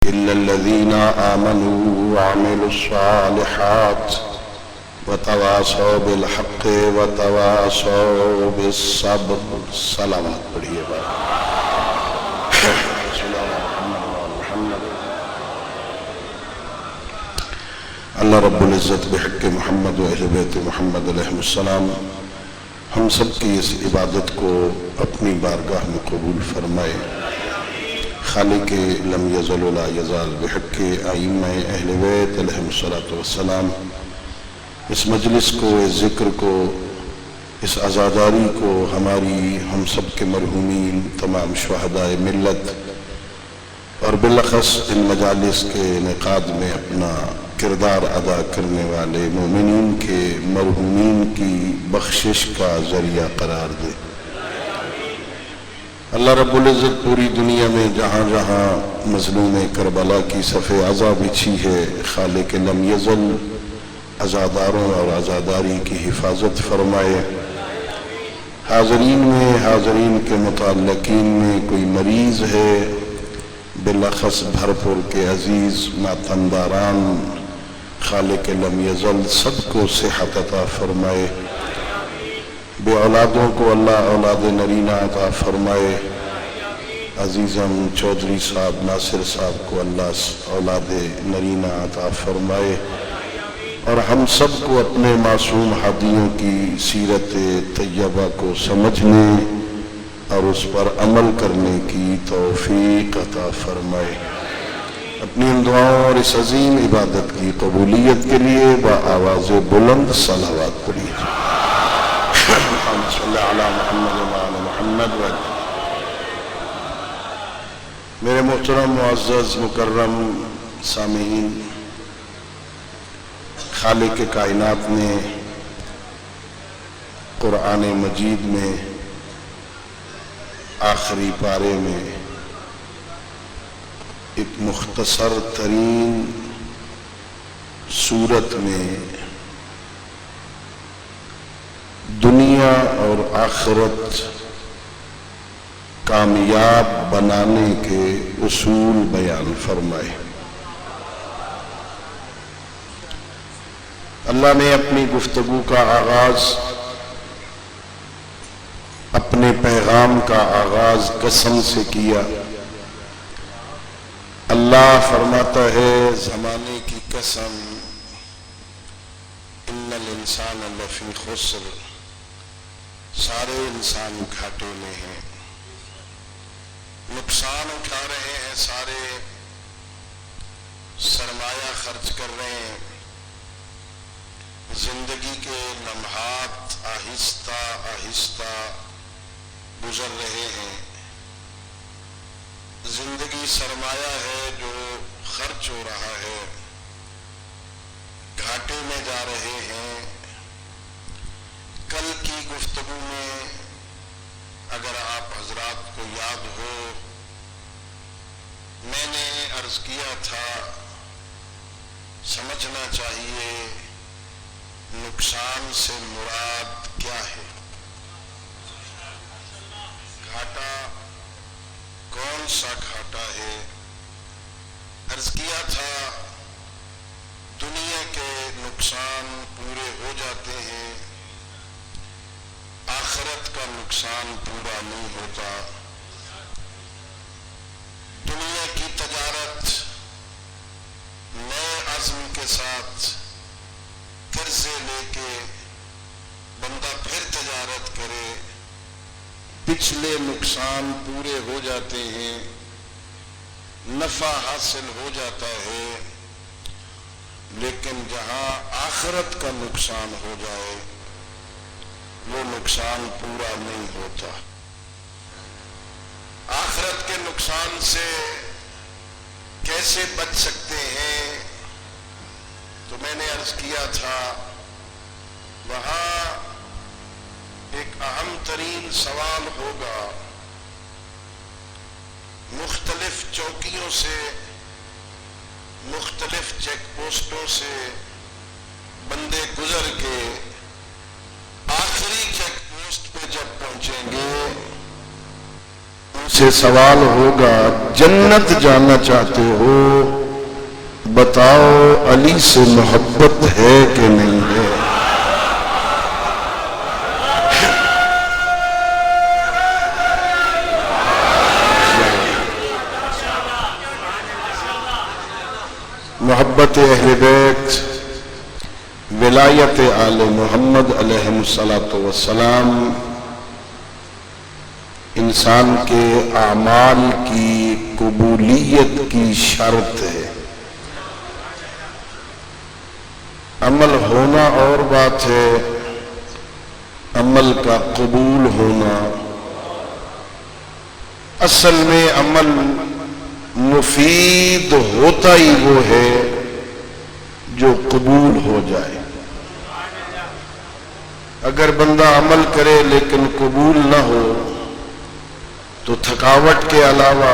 إلا الذين آمنوا وعملوا الصالحات وتواصوا بالحق وتواصوا بالصبر. صلوات پڑھیے بات. اللہ رب العزت بحق محمد و اہل بیت محمد علیہ السلام ہم سب کی اس عبادت کو اپنی بارگاہ میں قبول فرمائے. خالق لم یزل ولا یزال بحق ائمہ اہل بیت علیہ السلام اس مجلس کو، اس ذکر کو، اس عزاداری کو ہماری ہم سب کے مرحومین تمام شہداء ملت اور بالاخص ان مجالس کے انعقاد میں اپنا کردار ادا کرنے والے مومنین کے مرحومین کی بخشش کا ذریعہ قرار دے. اللہ رب العزت پوری دنیا میں جہاں جہاں مظلوم کربلا کی صف عزا بچھی ہے، خالق لم یزل عزاداروں اور عزاداری کی حفاظت فرمائے. حاضرین میں، حاضرین کے متعلقین میں کوئی مریض ہے، بالاخص بھرپور کے عزیز ماتمداران، خالق لم یزل سب کو صحت عطا فرمائے. بے اولادوں کو اللہ اولاد نرینہ عطا فرمائے. عزیزم چودھری صاحب ناصر صاحب کو اللہ اولاد نرینہ عطا فرمائے، اور ہم سب کو اپنے معصوم ہادیوں کی سیرت طیبہ کو سمجھنے اور اس پر عمل کرنے کی توفیق عطا فرمائے. اپنی ان دعاؤں اور اس عظیم عبادت کی قبولیت کے لیے بآواز بلند صلوات پڑھیے. صلی علی محمد وعلی محمد. میرے محترم معزز مکرم سامعین، خالق کائنات نے قرآن مجید میں آخری پارے میں ایک مختصر ترین صورت میں دنیا اور آخرت کامیاب بنانے کے اصول بیان فرمائے. اللہ نے اپنی گفتگو کا آغاز، اپنے پیغام کا آغاز قسم سے کیا. اللہ فرماتا ہے زمانے کی قسم، ان الانسان لفی خسر، سارے انسان گھاٹے میں ہیں، نقصان اٹھا رہے ہیں، سارے سرمایہ خرچ کر رہے ہیں. زندگی کے لمحات آہستہ آہستہ گزر رہے ہیں. زندگی سرمایہ ہے جو خرچ ہو رہا ہے، گھاٹے میں جا رہے ہیں. کل کی گفتگو میں اگر آپ حضرات کو یاد ہو، میں نے عرض کیا تھا سمجھنا چاہیے نقصان سے مراد کیا ہے، گھاٹا کون سا گھاٹا ہے. عرض کیا تھا دنیا کے نقصان پورے ہو جاتے ہیں، آخرت کا نقصان پورا نہیں ہوتا. دنیا کی تجارت نئے عزم کے ساتھ قرضے لے کے بندہ پھر تجارت کرے، پچھلے نقصان پورے ہو جاتے ہیں، نفع حاصل ہو جاتا ہے. لیکن جہاں آخرت کا نقصان ہو جائے وہ نقصان پورا نہیں ہوتا. آخرت کے نقصان سے کیسے بچ سکتے ہیں؟ تو میں نے عرض کیا تھا وہاں ایک اہم ترین سوال ہوگا. مختلف چوکیوں سے، مختلف چیک پوسٹوں سے بندے گزر کے آخری چیک پوسٹ پہ جب پہنچیں گے سے سوال ہوگا جنت جانا چاہتے ہو، بتاؤ علی سے محبت ہے کہ نہیں ہے؟ محبت اہل بیت، ولایت آل محمد علیہ السلام انسان کے اعمال کی قبولیت کی شرط ہے۔ عمل ہونا اور بات ہے، عمل کا قبول ہونا۔ اصل میں عمل مفید ہوتا ہی وہ ہے جو قبول ہو جائے۔ اگر بندہ عمل کرے لیکن قبول نہ ہو تو تھکاوٹ کے علاوہ،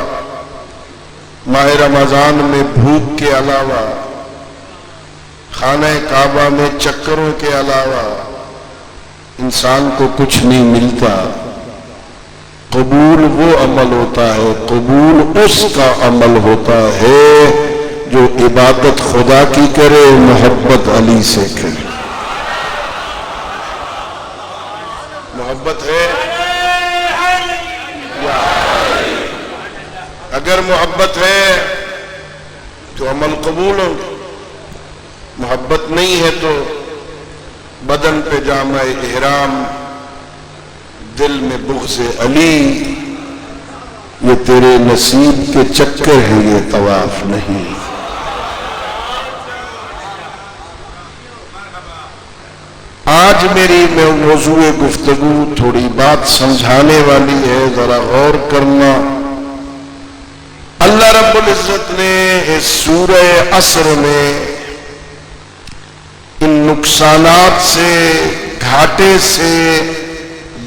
ماہ رمضان میں بھوک کے علاوہ، خانہ کعبہ میں چکروں کے علاوہ انسان کو کچھ نہیں ملتا۔ قبول وہ عمل ہوتا ہے، قبول اس کا عمل ہوتا ہے جو عبادت خدا کی کرے، محبت علی سے کرے۔ محبت ہے؟ اگر محبت ہے تو عمل قبول ہوگا، محبت نہیں ہے تو بدن پہ جامع احرام، دل میں بغض علی، یہ تیرے نصیب کے چکر ہیں، یہ طواف نہیں۔ آج میری موضوع گفتگو تھوڑی بات سمجھانے والی ہے، ذرا غور کرنا۔ اللہ رب العزت نے اس سورہ عصر میں ان نقصانات سے، گھاٹے سے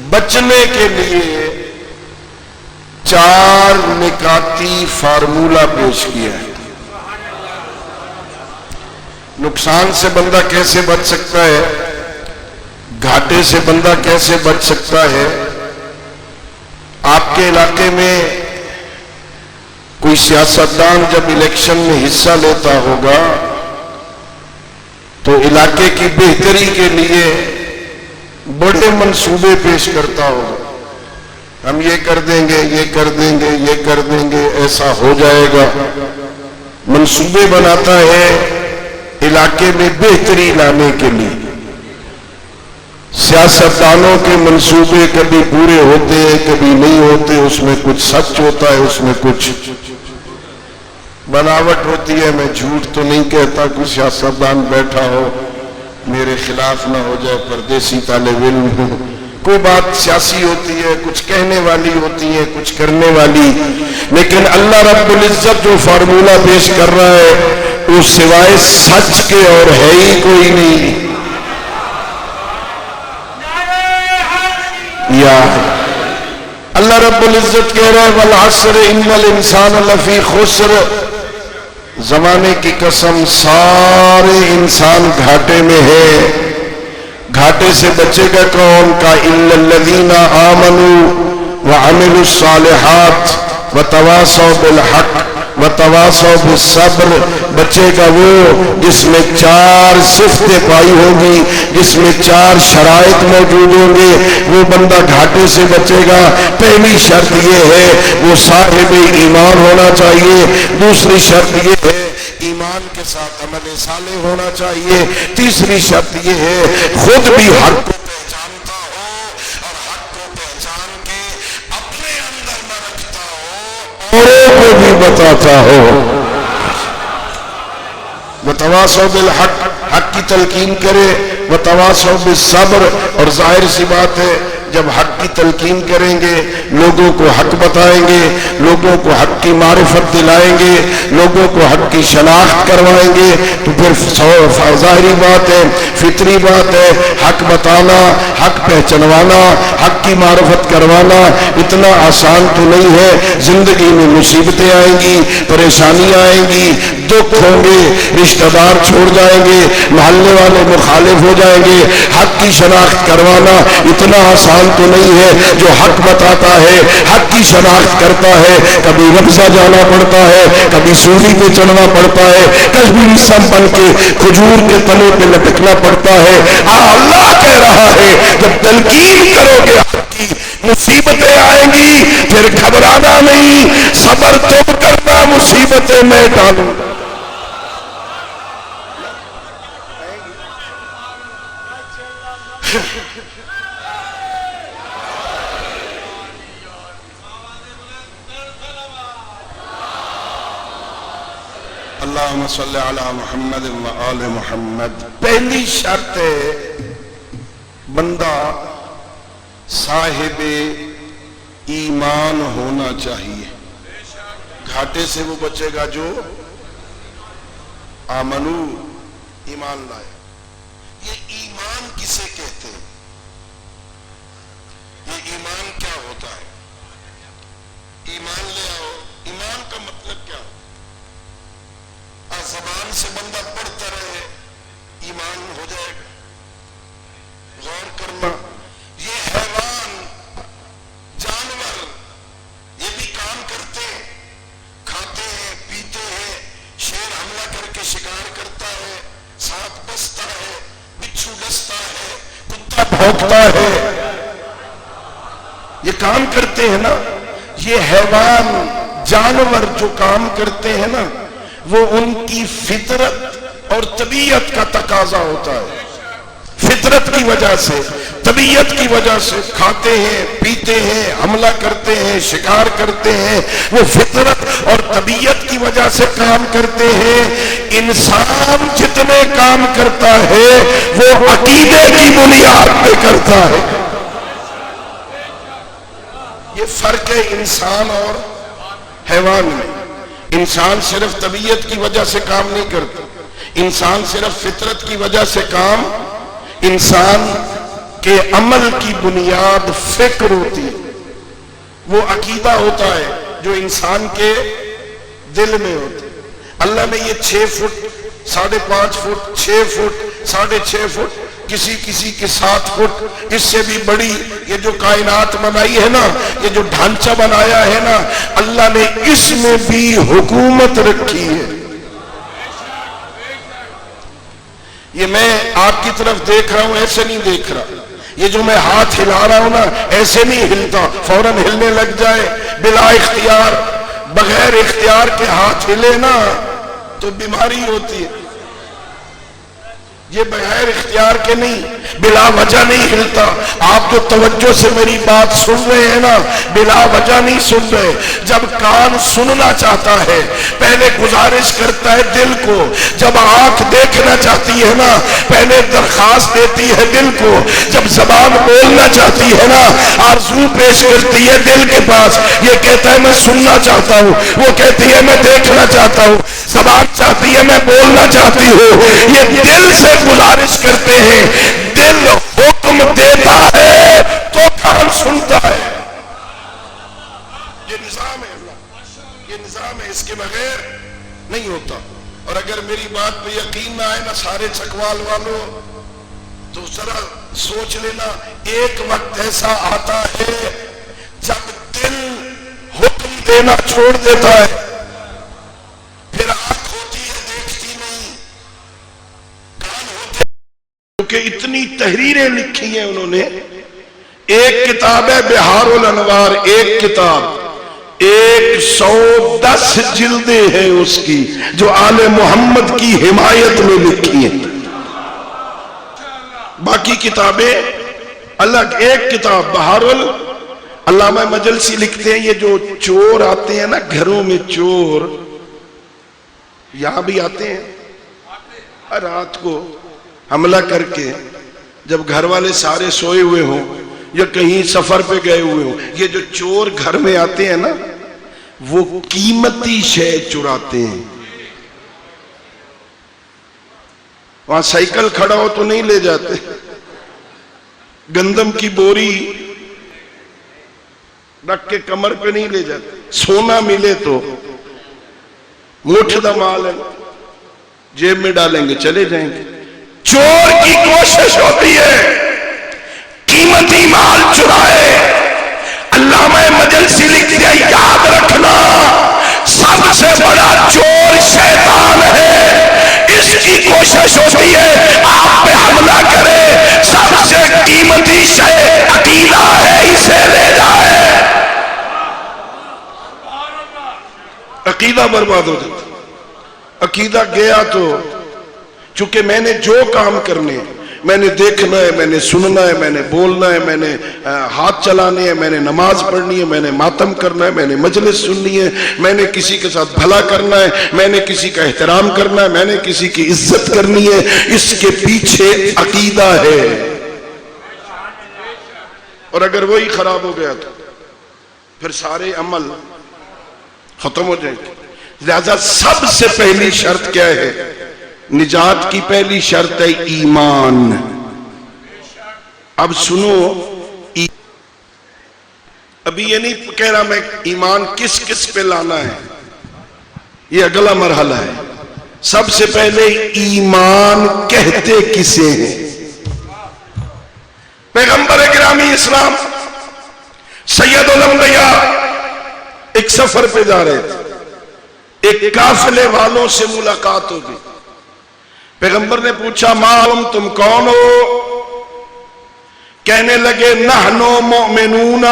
بچنے کے لیے 4 نکاتی فارمولہ پیش کیا ہے۔ نقصان سے بندہ کیسے بچ سکتا ہے، گھاٹے سے بندہ کیسے بچ سکتا ہے۔ آپ کے علاقے میں کوئی سیاستدان جب الیکشن میں حصہ لیتا ہوگا تو علاقے کی بہتری کے لیے بڑے منصوبے پیش کرتا ہوگا، ہم یہ کر دیں گے، یہ کر دیں گے، یہ کر دیں گے، ایسا ہو جائے گا۔ منصوبے بناتا ہے علاقے میں بہتری لانے کے لیے۔ سیاستدانوں کے منصوبے کبھی پورے ہوتے ہیں، کبھی نہیں ہوتے، اس میں کچھ سچ ہوتا ہے، اس میں کچھ بناوٹ ہوتی ہے۔ میں جھوٹ تو نہیں کہتا، کوئی سیاستدان بیٹھا ہو میرے خلاف نہ ہو جائے، پردیسی طالب علم، کوئی بات سیاسی ہوتی ہے، کچھ کہنے والی ہوتی ہے، کچھ کرنے والی، لیکن اللہ رب العزت جو فارمولہ پیش کر رہا ہے وہ سوائے سچ کے اور ہے ہی کوئی نہیں۔ یا اللہ رب العزت کہہ رہا ہے والعصر ان الانسان لفی خسر، زمانے کی قسم سارے انسان گھاٹے میں ہے۔ گھاٹے سے بچے گا کون؟ کا الا الذین آمنوا وعملوا الصالحات وتواصوا بالحق وتواصوا بالصبر، بچے گا وہ جس میں 4 صفتیں پائی ہوں گی، جس میں 4 شرائط موجود ہوں گے، وہ بندہ گھاٹے سے بچے گا۔ پہلی شرط یہ ہے وہ صاحب ایمان ہونا چاہیے، دوسری شرط یہ ہے ایمان کے ساتھ عمل صالح ہونا چاہیے، تیسری شرط یہ ہے خود بھی حق کو پہچانتا ہو اور حق کو پہچان کے اپنے اندر نہ رکھتا ہو، اوروں کو بھی بتاتا ہو۔ وتواصوا بالحق، حق کی تلقین کرے، وتواصوا بالصبر، اور ظاہر سی بات ہے جب حق کی تلقین کریں گے، لوگوں کو حق بتائیں گے، لوگوں کو حق کی معرفت دلائیں گے، لوگوں کو حق کی شناخت کروائیں گے، تو پھر ظاہری بات ہے، فطری بات ہے، حق بتانا، حق پہچنوانا، حق کی معرفت کروانا اتنا آسان تو نہیں ہے۔ زندگی میں مصیبتیں آئیں گی، پریشانیاں آئیں گی، دکھ ہوں گے، رشتہ دار چھوڑ جائیں گے، محلے والے مخالف ہو جائیں گے، حق کی شناخت کروانا اتنا آسان انسان تو نہیں ہے جو حق بتاتا ہے، حق کی شناخت کرتا ہے. کبھی ربضہ جانا پڑتا ہے، کبھی سولی پہ چڑھنا پڑتا ہے، کبھی سنبھل کے کھجور کے تنے پہ لٹکنا پڑتا ہے. اللہ کہہ رہا ہے جب تلقین کرو گے حق کی، مصیبتیں آئیں گی، پھر گھبرانا نہیں، صبر تم کرنا، مصیبتیں میں ڈالوں. اللہم صلی علی محمد و آل محمد. پہلی شرط ہے بندہ صاحب ایمان ہونا چاہیے. گھاٹے سے وہ بچے گا جو آمنو ایمان لائے. یہ ایمان کسے کہتے ہیں؟ یہ ایمان کیا ہوتا ہے؟ ایمان لے آؤ. ایمان کا مطلب کیا؟ زبان سے بندہ پڑھتا رہے ایمان ہو جائے گا. غور کرنا، یہ حیوان جانور یہ بھی کام کرتے ہیں، کھاتے ہیں، پیتے ہیں. شیر حملہ کر کے شکار کرتا ہے، سانپ بستا ہے، بچھو ڈستا ہے، کتا بھونکتا ہے. یہ کام کرتے ہیں نا. یہ حیوان جانور جو کام کرتے ہیں نا، وہ ان کی فطرت اور طبیعت کا تقاضا ہوتا ہے. فطرت کی وجہ سے، طبیعت کی وجہ سے کھاتے ہیں، پیتے ہیں، حملہ کرتے ہیں، شکار کرتے ہیں. وہ فطرت اور طبیعت کی وجہ سے کام کرتے ہیں. انسان جتنے کام کرتا ہے وہ عقیدے کی بنیاد پہ کرتا ہے. یہ فرق ہے انسان اور حیوان میں. انسان صرف طبیعت کی وجہ سے کام نہیں کرتا، انسان صرف فطرت کی وجہ سے کام. انسان کے عمل کی بنیاد فکر ہوتی ہے، وہ عقیدہ ہوتا ہے جو انسان کے دل میں ہوتا ہے. اللہ نے یہ 6 فٹ، 5.5 فٹ، 6 فٹ، 6.5 فٹ، کسی کی 7 فٹ، اس سے بھی بڑی یہ جو کائنات بنائی ہے نا، یہ جو ڈھانچہ بنایا ہے نا، اللہ نے اس میں بھی حکومت رکھی ہے. یہ میں آپ کی طرف دیکھ رہا ہوں، ایسے نہیں دیکھ رہا. یہ جو میں ہاتھ ہلا رہا ہوں نا، ایسے نہیں ہلتا، فوراً ہلنے لگ جائے بلا اختیار. بغیر اختیار کے ہاتھ ہلے نا تو بیماری ہوتی ہے. یہ بغیر اختیار کے نہیں، بلا وجہ نہیں ہلتا. آپ جو توجہ سے میری بات سن رہے ہیں نا، بلا وجہ نہیں سن رہے. جب کان سننا چاہتا ہے پہلے گزارش کرتا ہے دل کو. جب آنکھ دیکھنا چاہتی ہے نا پہلے درخواست دیتی ہے دل کو. جب زبان بولنا چاہتی ہے نا آرزو پیش کرتی ہے دل کے پاس. یہ کہتا ہے میں سننا چاہتا ہوں، وہ کہتی ہے میں دیکھنا چاہتا ہوں. زبان چاہتی ہے میں بولنا چاہتی ہوں. یہ دل سے گزارش کرتے ہیں، دل حکم دیتا ہے تو کان سنتا ہے. یہ نظام ہے اللہ، یہ نظام ہے، اس کے بغیر نہیں ہوتا. اور اگر میری بات پہ یقین نہ آئے نا سارے چکوال والوں، تو ذرا سوچ لینا ایک وقت ایسا آتا ہے جب دل حکم دینا چھوڑ دیتا ہے، پھر آنکھ ہوتی ہے دیکھتی نہیں، کان ہوتے کیونکہ اتنی تحریریں لکھی ہیں انہوں نے. ایک کتاب ہے بہار الانوار، ایک کتاب 110 جلدیں ہیں اس کی جو آل محمد کی حمایت میں لکھی ہیں. باقی کتابیں الگ. ایک کتاب بہار علامہ مجلسی لکھتے ہیں یہ جو چور آتے ہیں نا گھروں میں، چور یہاں بھی آتے ہیں رات کو حملہ کر کے، جب گھر والے سارے سوئے ہوئے ہوں یا کہیں سفر پہ گئے ہوئے ہوں. یہ جو چور گھر میں آتے ہیں نا وہ قیمتی شے چراتے ہیں. وہاں سائیکل کھڑا ہو تو نہیں لے جاتے، گندم کی بوری رکھ کے کمر پہ نہیں لے جاتے. سونا ملے تو مٹھ دمال ہے جیب میں ڈالیں گے چلے جائیں گے. چور کی کوشش ہوتی ہے قیمتی مال چرائے. علامہ مجلسی لکھتے ہیں یاد رکھنا سب سے بڑا چور شیطان ہے. اس کی کوشش ہوتی ہے آپ پہ حملہ کرے. سب سے قیمتی شے عقیدہ ہے, اسے لے جائے. عقیدہ برباد ہو جاتا. عقیدہ گیا تو چونکہ میں نے جو کام کرنے, میں نے دیکھنا ہے, میں نے سننا ہے, میں نے بولنا ہے, میں نے ہاتھ چلانے ہیں, میں نے نماز پڑھنی ہے, میں نے ماتم کرنا ہے, میں نے مجلس سننی ہے, میں نے کسی کے ساتھ بھلا کرنا ہے, میں نے کسی کا احترام کرنا ہے, میں نے کسی کی عزت کرنی ہے. اس کے پیچھے عقیدہ ہے. اور اگر وہی خراب ہو گیا تو پھر سارے عمل ختم ہو جائیں گے. لہذا سب سے پہلی شرط کیا ہے؟ نجات کی پہلی شرط ہے ایمان. اب سنو, ابھی یہ نہیں کہہ رہا میں ایمان کس کس پہ لانا ہے, یہ اگلا مرحلہ ہے. سب سے پہلے ایمان کہتے کسے ہیں؟ پیغمبر گرامی اسلام سید الانبیاء ایک سفر پہ جا رہے تھے. ایک قافلے والوں سے ملاقات ہو گئی. پیغمبر نے پوچھا معلوم تم کون ہو؟ کہنے لگے نحنو مؤمنون,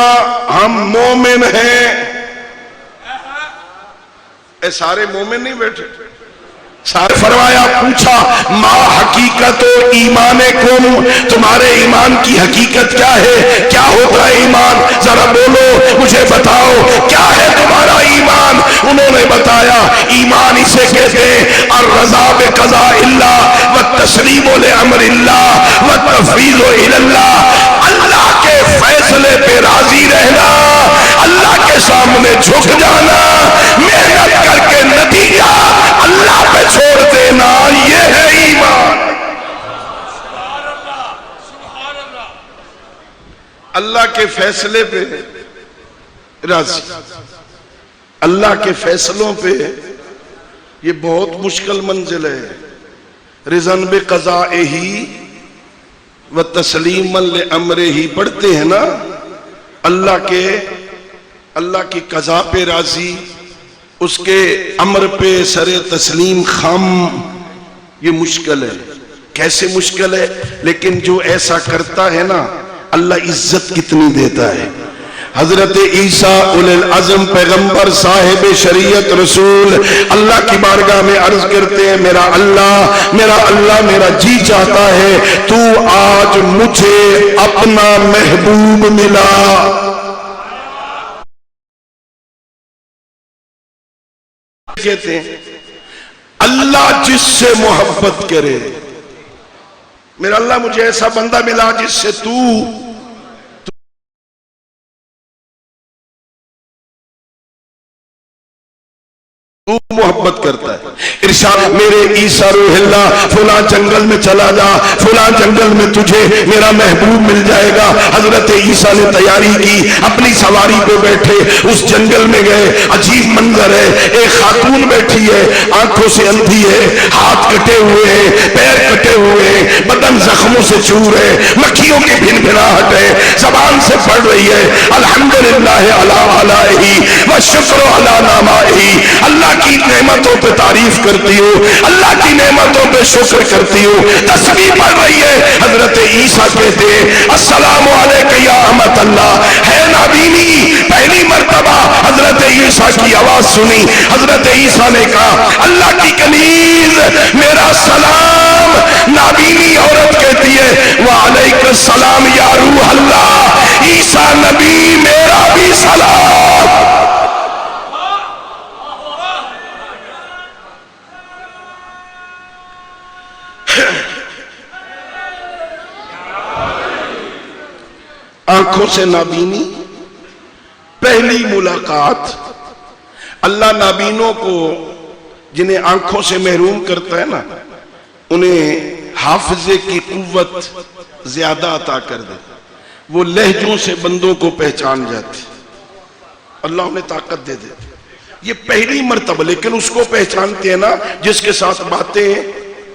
ہم مومن ہیں. اے سارے مومن نہیں بیٹھے, سارے. فرمایا پوچھا ما حقیقت ایمانکم, تمہارے ایمان کی حقیقت کیا ہے؟ کیا ہوتا ہے ایمان؟ ذرا بولو مجھے بتاؤ کیا ہے تمہارا ایمان؟ انہوں نے بتایا ایمان اسے کہتے ہیں الرضا بقضاء اللہ والتسلیم لامر اللہ والتفویض الی اللہ. اللہ کے فیصلے پہ راضی رہنا, اللہ کے سامنے جھک جانا, محنت کر کے نتیجہ اللہ پہ چھوڑ دینا, یہ ہے ایمان. اللہ کے فیصلے پہ راضی, اللہ کے فیصلوں پہ, یہ بہت مشکل منزل ہے. رضن بقضائہ وتسلیما لامرہ پڑھتے ہیں نا, اللہ کی قضا پہ راضی, اس کے امر پہ سر تسلیم خم. یہ مشکل ہے. کیسے مشکل ہے؟ لیکن جو ایسا کرتا ہے نا اللہ عزت کتنی دیتا ہے. حضرت عیسیٰ اولی العزم پیغمبر صاحب شریعت رسول اللہ کی بارگاہ میں عرض کرتے ہیں میرا اللہ میرا جی چاہتا ہے تو آج مجھے اپنا محبوب ملا. کہتے ہیں اللہ جس سے محبت کرے, میرا اللہ مجھے ایسا بندہ ملا جس سے تو محبت کرتا ہے. ارشاد میرے عیسیٰ روح اللہ فلاں جنگل میں چلا جا, فلاں جنگل میں تجھے میرا محبوب مل جائے گا. حضرت عیسیٰ نے تیاری کی, اپنی سواری پہ بیٹھے اس جنگل میں گئے. عجیب منظر ہے, ایک خاتون بیٹھی ہے, آنکھوں سے اندھی ہے, ہاتھ کٹے ہوئے ہیں, پیر کٹے ہوئے ہیں, بدن زخموں سے چور ہے, مکھیوں کی بھنبھناہٹ ہے, زبان سے پڑھ رہی ہے الحمدللہ علی آلائہ والشکر علی نعمائہ. اللہ کی نعمتوں پہ تعریف کرتی ہوں, اللہ کی نعمتوں پہ شکر کرتی ہوں, تسبیح پڑھ رہی ہے. حضرت عیسیٰ کہتے ہیں السلام علیکہ یا احمد اللہ. ہے نابینی, پہلی مرتبہ حضرت عیسیٰ کی آواز سنی. حضرت عیسیٰ نے کہا اللہ کی کنیز میرا سلام. نابینی عورت کہتی ہے وعلیکم السلام یا روح اللہ. عیسیٰ نبی میرا بھی سلام. آنکھوں سے نابینی, پہلی ملاقات. اللہ نابینوں کو جنہیں آنکھوں سے محروم کرتا ہے نا انہیں حافظے کی قوت زیادہ عطا کر دے. وہ لہجوں سے بندوں کو پہچان جاتے, اللہ انہیں طاقت دے دے. یہ پہلی مرتبہ, لیکن اس کو پہچانتے ہیں نا جس کے ساتھ باتیں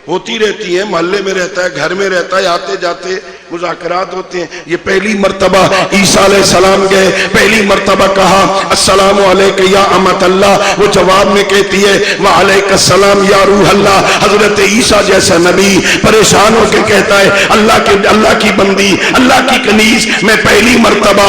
ہوتی رہتی ہیں, محلے میں رہتا ہے, گھر میں رہتا ہے, آتے جاتے مذاکرات ہوتے ہیں. یہ پہلی مرتبہ عیسیٰ علیہ السلام گئے, پہلی مرتبہ کہا السلام علیک یا امت اللہ, وہ جواب میں کہتی ہے وعلیک السلام یا روح اللہ. حضرت عیسیٰ جیسا نبی پریشان ہو کے کہتا ہے اللہ کی بندی, اللہ کی کنیز, میں پہلی مرتبہ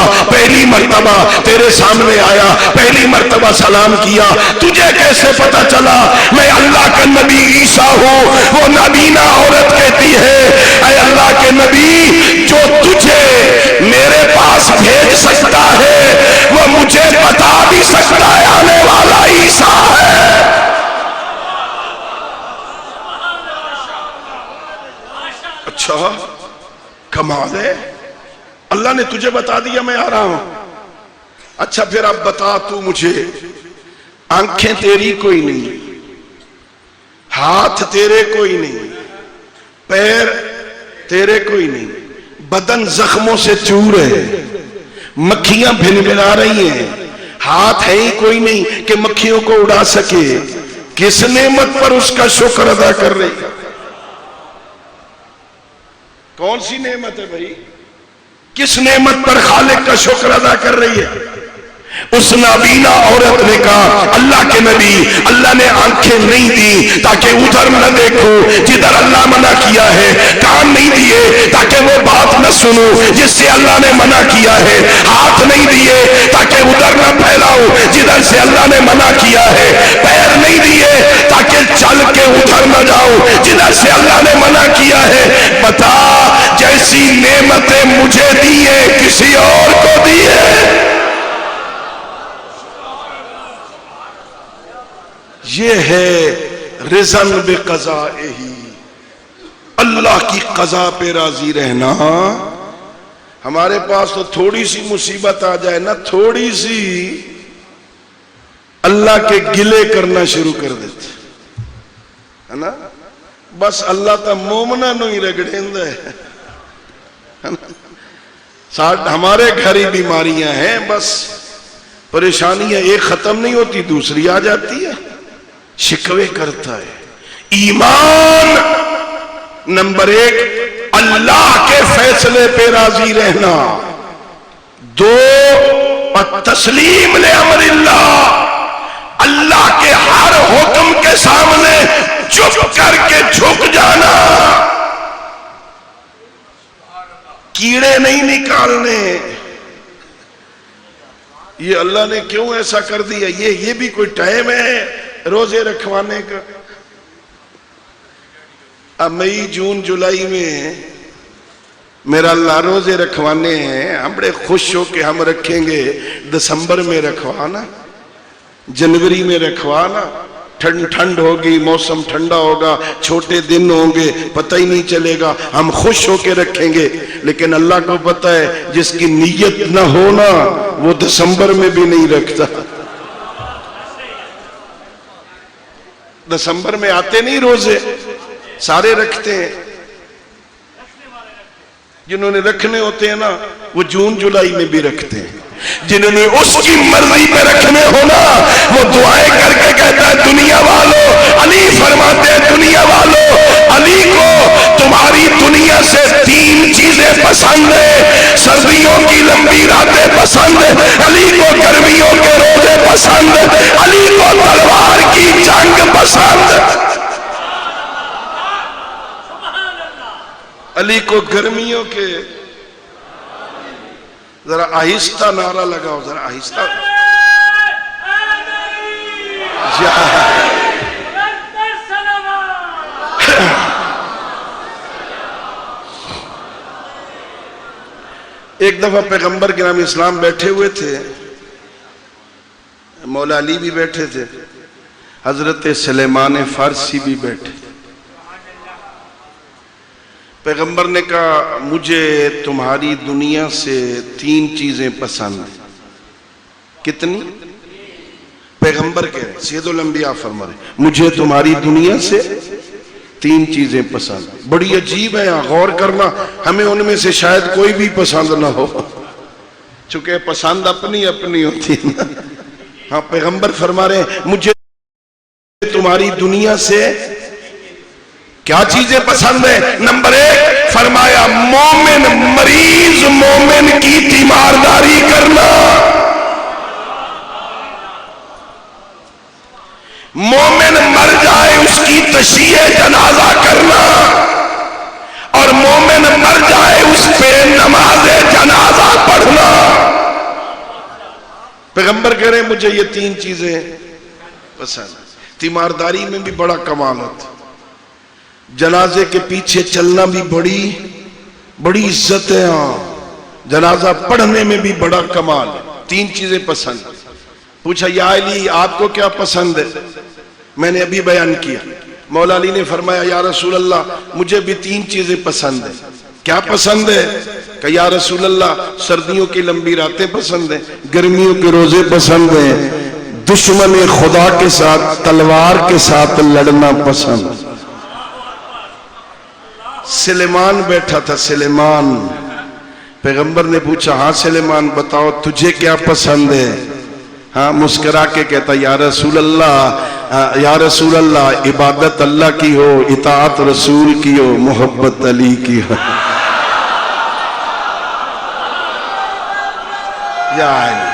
تیرے سامنے آیا, پہلی مرتبہ سلام کیا, تجھے کیسے پتا چلا میں اللہ کا نبی عیسیٰ ہوں؟ وہ نابینا عورت کہتی ہے اے اللہ کے نبی, جو تجھے میرے پاس بھیج سکتا ہے وہ مجھے بتا بھی سکتا ہے آنے والا عیسیٰ ہے. اچھا کمال ہے, اللہ نے تجھے بتا دیا میں آ رہا ہوں. اچھا پھر اب بتا تو مجھے, آنکھیں تیری کوئی نہیں, ہاتھ تیرے کوئی نہیں, پیر تیرے کوئی نہیں, بدن زخموں سے چور ہے, مکھیاں بھن بھنا رہی ہیں, ہاتھ ہے ہی کوئی نہیں کہ مکھیوں کو اڑا سکے. کس نعمت پر اس کا شکر ادا کر رہی؟ کون سی نعمت ہے بھائی؟ کس نعمت پر خالق کا شکر ادا کر رہی ہے؟ اس نابینا عورت نے کہا اللہ کے نبی, اللہ نے آنکھیں نہیں دی تاکہ ادھر نہ دیکھو جدھر اللہ منع کیا ہے, کان نہیں دیے تاکہ وہ بات نہ سنوں جس سے اللہ نے منع کیا ہے, ہاتھ نہیں دیے تاکہ ادھر نہ پھیلاؤ جدھر سے اللہ نے منع کیا ہے, پیر نہیں دیے تاکہ چل کے ادھر نہ جاؤ جدھر سے اللہ نے منع کیا ہے. بتا جیسی نعمتیں مجھے دیے کسی اور کو دیے؟ یہ ہے رضن بقضائہ, اللہ کی قضا پہ راضی رہنا. ہمارے پاس تو تھوڑی سی مصیبت آ جائے نا, تھوڑی سی, اللہ کے گلے کرنا شروع کر دیتے ہے نا. بس اللہ تا مومنہ نو ہی رگڑیں دے, ہمارے گھر ہی بیماریاں ہیں, بس پریشانیاں ایک ختم نہیں ہوتی دوسری آ جاتی ہے. شکوے کرتا ہے. ایمان نمبر 1 اللہ کے فیصلے پہ راضی رہنا, 2 تسلیم لامر اللہ, اللہ کے ہر حکم کے سامنے چپ کر کے جھک جانا, کیڑے نہیں نکالنے. یہ اللہ نے کیوں ایسا کر دیا؟ یہ بھی کوئی ٹائم ہے روزے رکھوانے کا؟ اب مئی جون جولائی میں میرا اللہ روزے رکھوانے ہیں, ہم بڑے خوش ہو کہ ہم رکھیں گے. دسمبر میں رکھوانا, جنوری میں رکھوانا, ٹھنڈ ہوگی, موسم ٹھنڈا ہوگا, چھوٹے دن ہوں گے, پتہ ہی نہیں چلے گا, ہم خوش ہو کے رکھیں گے. لیکن اللہ کو پتہ ہے جس کی نیت نہ ہونا وہ دسمبر میں بھی نہیں رکھتا. دسمبر میں آتے نہیں روزے, سارے رکھتے ہیں. جنہوں نے رکھنے ہوتے ہیں نا وہ جون جولائی میں بھی رکھتے ہیں. جنہوں نے اس کی مرضی پہ رکھنے ہونا وہ دعائیں کر کے کہتا ہے دنیا والوں, علی فرماتے ہیں دنیا والوں, علی کو تمہاری دنیا سے 3 چیزیں پسند ہیں. سردیوں کی لمبی راتیں پسند, علی کو گرمیوں کے روزے پسند, علی کو تلوار کی جنگ پسند, علی کو گرمیوں کے. ذرا آہستہ نعرہ لگاؤ, ذرا آہستہ. ایک دفعہ پیغمبر کے نام اسلام بیٹھے ہوئے تھے, مولا علی بھی بیٹھے تھے, حضرت سلیمان فارسی بھی بیٹھے. پیغمبر نے کہا مجھے تمہاری دنیا سے 3 چیزیں پسند ہیں. کتنی؟ پیغمبر کہہ رہے, سید الانبیاء فرما رہے مجھے تمہاری دنیا سے 3 چیزیں پسند. بڑی عجیب ہے, غور کرنا, ہمیں ان میں سے شاید کوئی بھی پسند نہ ہو, چونکہ پسند اپنی اپنی ہوتی ہے. ہاں پیغمبر فرما رہے ہیں مجھے تمہاری دنیا سے کیا چیزیں پسند ہیں؟ نمبر 1 فرمایا مومن مریض مومن کی تیمارداری کرنا، مومن مر جائے اس کی تشییع جنازہ کرنا، اور مومن مر جائے اس پہ نماز جنازہ پڑھنا۔ پیغمبر کہہ رہے ہیں مجھے یہ 3 چیزیں پسند۔ تیمارداری میں بھی بڑا کمال ہوتا، جنازے کے پیچھے چلنا بھی بڑی عزت ہے، ہاں جنازہ پڑھنے میں بھی بڑا کمال ہے۔ 3 چیزیں پسند۔ پوچھا یا علی آپ کو کیا پسند ہے؟ میں نے ابھی بیان کیا۔ مولا علی نے فرمایا یا رسول اللہ مجھے بھی 3 چیزیں پسند ہیں۔ کیا پسند ہے؟ کہ یا رسول اللہ سردیوں کی لمبی راتیں پسند ہیں، گرمیوں کے روزے پسند ہیں، دشمن خدا کے ساتھ تلوار کے ساتھ لڑنا پسند۔ سلیمان بیٹھا تھا، سلیمان۔ پیغمبر نے پوچھا ہاں سلیمان بتاؤ تجھے کیا پسند ہے؟ ہاں مسکرا کے کہتا یا رسول اللہ عبادت اللہ کی ہو، اطاعت رسول کی ہو، محبت علی کی ہو۔ یا علی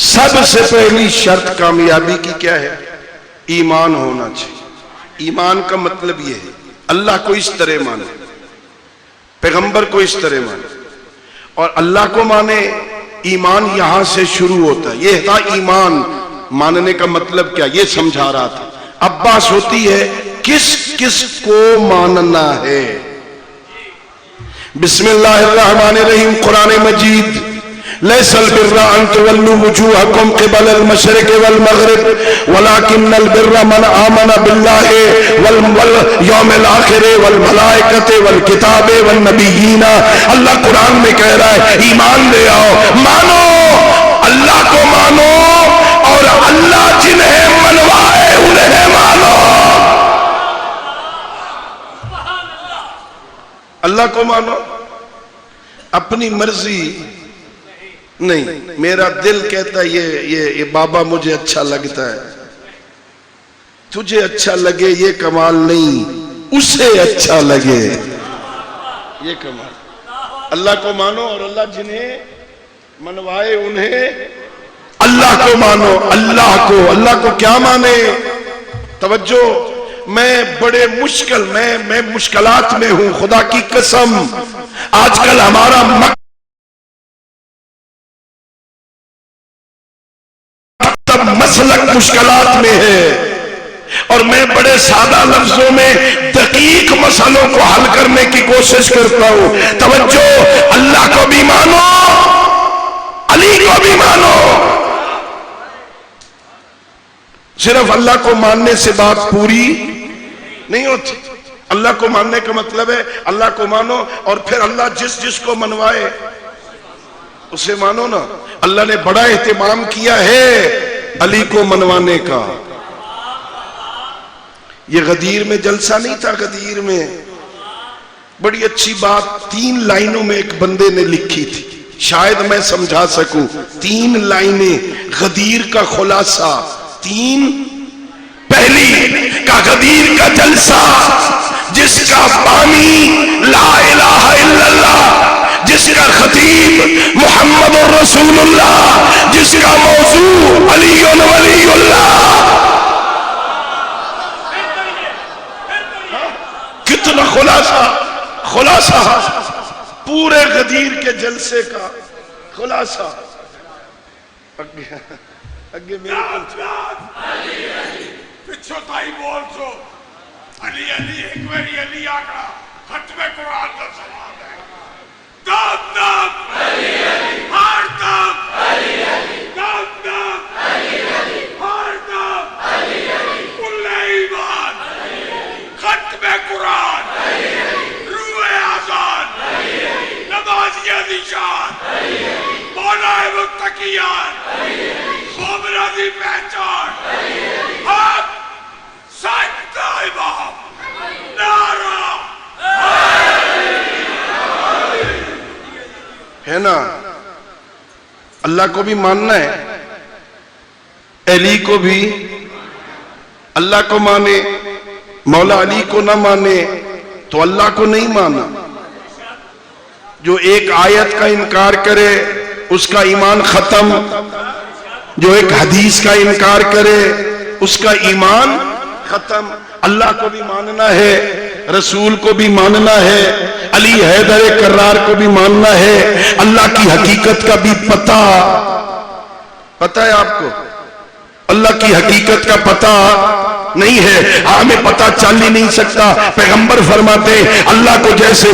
سب سے پہلی شرط کامیابی کی کیا ہے؟ ایمان ہونا چاہیے۔ ایمان کا مطلب یہ ہے اللہ کو اس طرح مانے، پیغمبر کو اس طرح مانے، اور اللہ کو مانے۔ ایمان یہاں سے شروع ہوتا ہے۔ یہ تھا ایمان ماننے کا مطلب کیا، یہ سمجھا رہا تھا۔ اب بات ہوتی ہے کس کس کو ماننا ہے۔ بسم اللہ الرحمن الرحیم، قرآن مجید۔ ليس البر أن تولوا وجوهكم قبل المشرق والمغرب ولكن البر من آمن بالله واليوم الآخر والملائكة والكتاب والنبيين۔ اللہ قرآن میں کہہ رہا ہے ایمان لے آؤ، مانو اللہ کو مانو، اور اللہ جنہیں منوائے انہیں مانو۔ اللہ کو مانو، اپنی مرضی نہیں۔ میرا دل کہتا ہے یہ بابا مجھے اچھا لگتا ہے، تجھے اچھا لگے یہ کمال نہیں، اسے اچھا لگے یہ کمال۔ اللہ کو مانو اور اللہ جنہیں منوائے انہیں، اللہ کو مانو، اللہ کو کیا مانے؟ توجہ، میں بڑے میں مشکلات میں ہوں، خدا کی قسم۔ آج کل ہمارا مسلک مشکلات میں ہے، اور میں بڑے سادہ لفظوں میں دقیق مسئلوں کو حل کرنے کی کوشش کرتا ہوں۔ توجہ، اللہ کو بھی مانو، علی کو بھی مانو۔ صرف اللہ کو ماننے سے بات پوری نہیں ہوتی۔ اللہ کو ماننے کا مطلب ہے اللہ کو مانو، اور پھر اللہ جس کو منوائے اسے مانو نا۔ اللہ نے بڑا اہتمام کیا ہے علی کو منوانے کا۔ یہ غدیر میں جلسہ نہیں تھا، غدیر میں بڑی اچھی بات 3 لائنوں میں ایک بندے نے لکھی تھی، شاید میں سمجھا سکوں۔ 3 لائنیں غدیر کا خلاصہ۔ 3 پہلی کا غدیر کا جلسہ جس کا بانی لا الہ الا اللہ، جس کا خطیب محمد رسول اللہ، جس کا موضوع علی ولی اللہ۔ کتنا خلاصہ پورے غدیر کے جلسے کا خلاصہ۔ اگے میرے پچھو تائی بول سو علی ایک میری علی آگا ختم قرآن کا سوال ہے۔ دم دم ہر دم دم دم ہر دم کل ایمان ختم قرآن روح آزاد ہے نا؟ اللہ کو بھی ماننا ہے، علی کو بھی اللہ کو مانے، مولا علی کو نہ مانے تو اللہ کو نہیں مانا۔ جو ایک آیت کا انکار کرے اس کا ایمان ختم، جو ایک حدیث کا انکار کرے اس کا ایمان ختم۔ اللہ کو بھی ماننا ہے، رسول کو بھی ماننا ہے، علی حیدر کرار کو بھی ماننا ہے، اللہ کی حقیقت کا بھی پتہ ہے آپ کو؟ اللہ کی حقیقت کا پتہ نہیں ہے، ہمیں پتہ چل ہی نہیں سکتا۔ پیغمبر فرماتے اللہ کو جیسے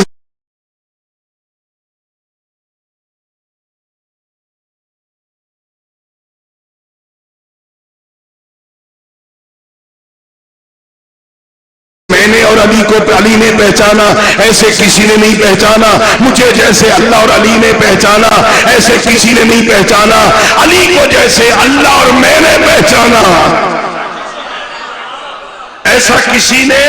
میں نے اور علی کو علی نے پہچانا ایسے کسی نے نہیں پہچانا، مجھے جیسے اللہ اور علی نے پہچانا ایسے کسی نے نہیں پہچانا، علی کو جیسے اللہ اور میں نے پہچانا ایسا کسی نے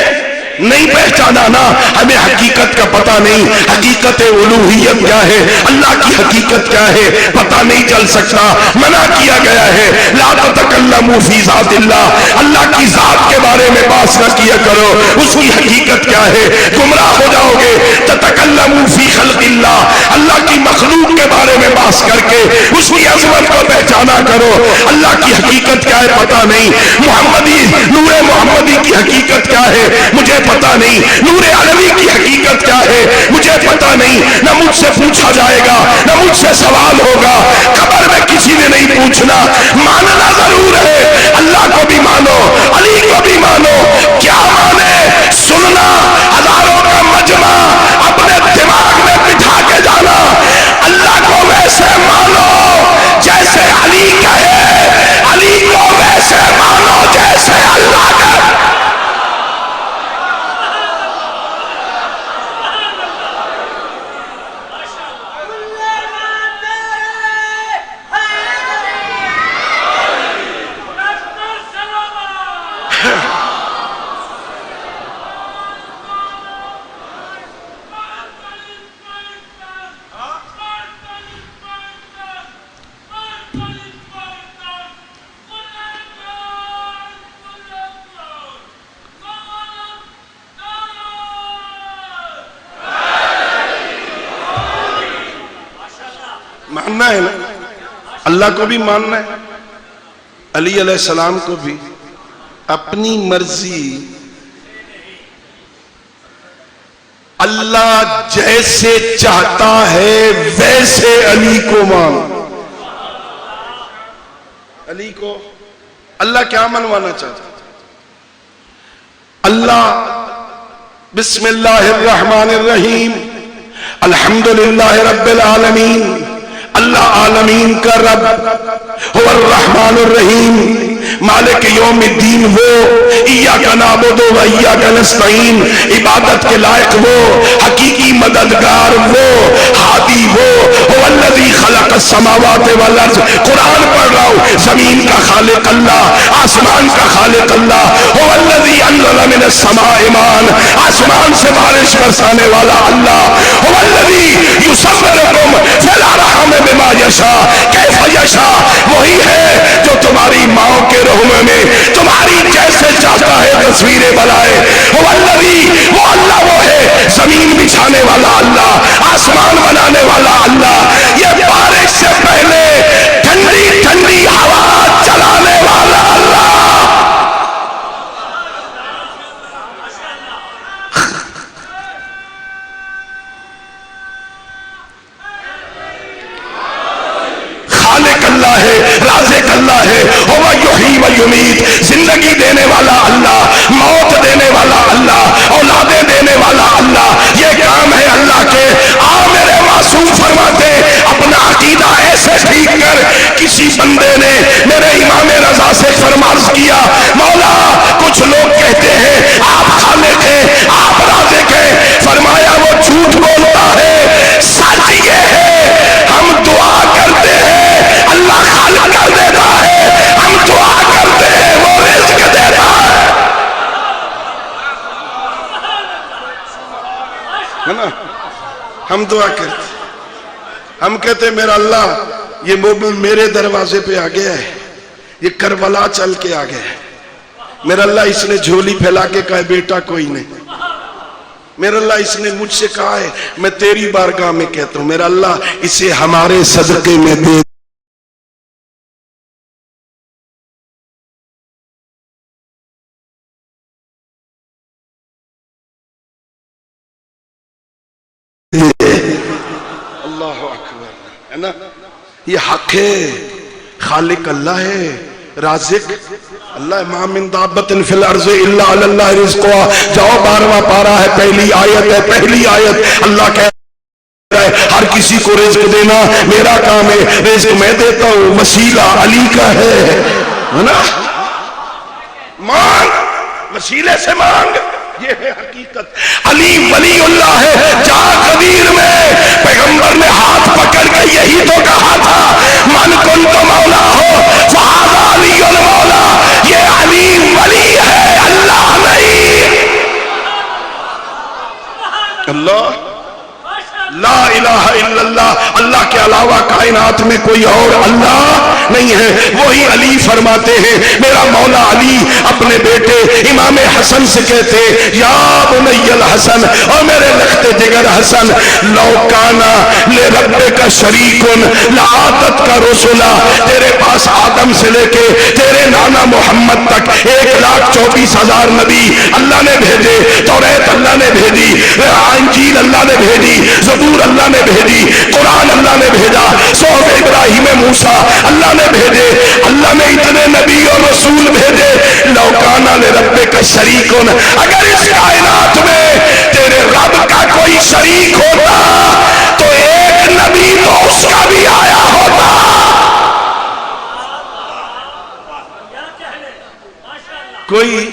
نہیں پہچانا نا۔ ہمیں حقیقت کا پتہ نہیں، حقیقت الوہیت کیا ہے، اللہ کی حقیقت کیا ہے پتہ نہیں چل سکتا۔ منع کیا گیا ہے لا تتکلموا فی ذات اللہ، اللہ کی ذات کے بارے میں بات نہ کیا کرو، اس کی حقیقت کیا ہے، گمراہ ہو جاؤ گے۔ تتکلموا فی خلق اللہ، اللہ کی مخلوق کے بارے میں بات کر کے اس کی عظمت کو پہچانا کرو، اللہ کی حقیقت کیا ہے پتہ نہیں۔ محمدی نور محمدی کی حقیقت کیا ہے مجھے پتہ نہیں، نور عالمی کی حقیقت کیا ہے مجھے پتہ نہیں، نہ مجھ سے پوچھا جائے گا نہ مجھ سے سوال ہوگا، قبر میں کسی نے نہیں پوچھنا۔ ماننا ضرور ہے، اللہ کو بھی مانو علی کو بھی مانو، کیا مانے؟ سننا ہزاروں کا مجمع اپنے دماغ میں بٹھا کے جانا، اللہ کو ویسے مانو جیسے علی کہے، علی کو ویسے مانو جیسے اللہ کہے۔ ماننا ہے نا، اللہ کو بھی ماننا ہے، علی علیہ السلام کو بھی۔ اپنی مرضی اللہ جیسے چاہتا ہے ویسے علی کو مان۔ علی کو اللہ کیا منوانا چاہتا؟ اللہ بسم اللہ الرحمن الرحیم الحمدللہ رب العالمین، اللہ عالمین کا رب، هو الرحمن الرحیم، مالک یوم الدین وہ، ایاک نعبد و ایاک نستعین، عبادت کے لائق وہ، حقیقی مددگار وہ، ہادی وہ، هو الذی خلق السماوات والارض، قرآن پڑھ رہا ہوں، زمین کا خالق اللہ، آسمان کا خالق اللہ، هو الذی انزل من السماء ماء، آسمان سے بارش برسانے والا اللہ، هو الذی یصورکم فی الارحام بما یشاء کیف یشاء، وہی ہے جو تمہاری ماں کے رحم میں تمہاری جیسے چاہتا ہے تصویریں بنائے۔ وہ اللہ وہ ہے زمین بچھانے والا اللہ، آسمان بنانے والا اللہ، یہ بارش سے پہلے ٹھنڈی ٹھنڈی ہوا چلانے والا اللہ۔ خالق اللہ ہے، رازق اللہ ہے، ہوا یحیی و یمیت، زندگی دینے والا اللہ، موت دینے والا اللہ، اولادیں دینے والا اللہ، یہ کام ہے اللہ کے۔ میرے معصوم فرماتے اپنا عقیدہ ایسے ٹھیک کر، کسی بندے نے میرے امام رضا سے فرماز کیا، مولا کچھ لوگ کہتے ہیں آپ خالق ہیں آپ رازق ہیں، فرمایا وہ جھوٹ بولتا ہے، سچ یہ ہے ہم دعا کرتے ہیں اللہ خالق کر دیتا ہے، ہم دعا کرتے ہیں وہ رزق دیتا ہے نا، ہم دعا کرتے ہم کہتے ہیں میرا اللہ یہ مومن میرے دروازے پہ آ گیا ہے، یہ کربلا چل کے آ گیا ہے، میرا اللہ اس نے جھولی پھیلا کے کہا بیٹا کوئی نہیں، میرا اللہ اس نے مجھ سے کہا ہے میں تیری بارگاہ میں کہتا ہوں میرا اللہ اسے ہمارے صدقے میں دے اللہ اکبر، ہے نا؟ یہ حق ہے، خالق اللہ ہے، رازق اللہ، ما من دابت فی الارض الا علی اللہ رزقها۔ جاؤ 12واں پارہ ہے، پہلی آیت ہے، پہلی آیت اللہ کہہ رہا ہے ہر کسی کو رزق دینا میرا کام ہے، رزق میں دیتا ہوں، وسیلہ علی کا ہے نا؟ مانگ، وسیلے سے مانگ، یہ ہے حقیقت۔ علی ولی اللہ ہے، جا غدیر میں پیغمبر نے ہاتھ پکڑ کے یہی تو کہا تھا من کنت مولا ہو فہذا علی المولا، یہ علی ولی ہے اللہ نہیں۔ اللہ لا الہ الا اللہ، اللہ کے علاوہ کائنات میں کوئی اور اللہ نہیں ہے، وہی علی فرماتے ہیں میرا مولا علی اپنے بیٹے امام حسن سے کہتے یا بنی الحسن، اور میرے لخت جگر حسن، لو کانا لربک شریک لآتت کا رسولہ، تیرے پاس آدم سے لے کے تیرے نانا محمد تک 1,24,000 نبی اللہ نے بھیجے، توریت اللہ نے بھیجی، انجیل اللہ نے بھیجی، زبور اللہ نے بھیجی، قرآن اللہ نے بھیجا، صحف ابراہیم موسیٰ اللہ نے بھیجے، اللہ نے اتنے نبی اور رسول بھیجے، لو کانا لربک شریک، اگر اس کائنات میں تیرے رب کا کوئی شریک ہوتا تو ایک نبی تو اس کا بھی آیا ہوتا۔ کوئی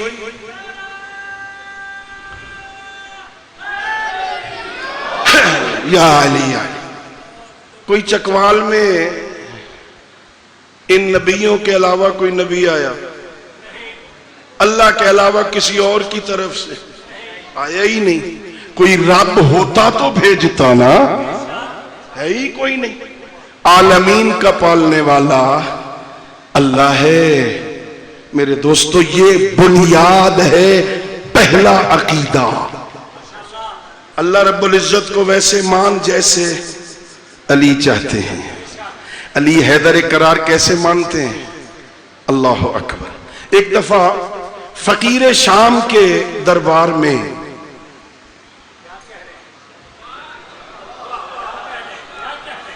یا علی، کوئی چکوال میں ان نبیوں کے علاوہ کوئی نبی آیا؟ اللہ کے علاوہ کسی اور کی طرف سے آیا ہی نہیں۔ کوئی رب ہوتا تو بھیجتا نا، ہے ہی کوئی نہیں۔ عالمین کا پالنے والا اللہ ہے میرے دوستو، یہ بنیاد ہے پہلا عقیدہ۔ اللہ رب العزت کو ویسے مان جیسے علی چاہتے ہیں۔ علی حیدر کرار کیسے مانتے ہیں؟ اللہ اکبر۔ ایک دفعہ فقیر شام کے دربار میں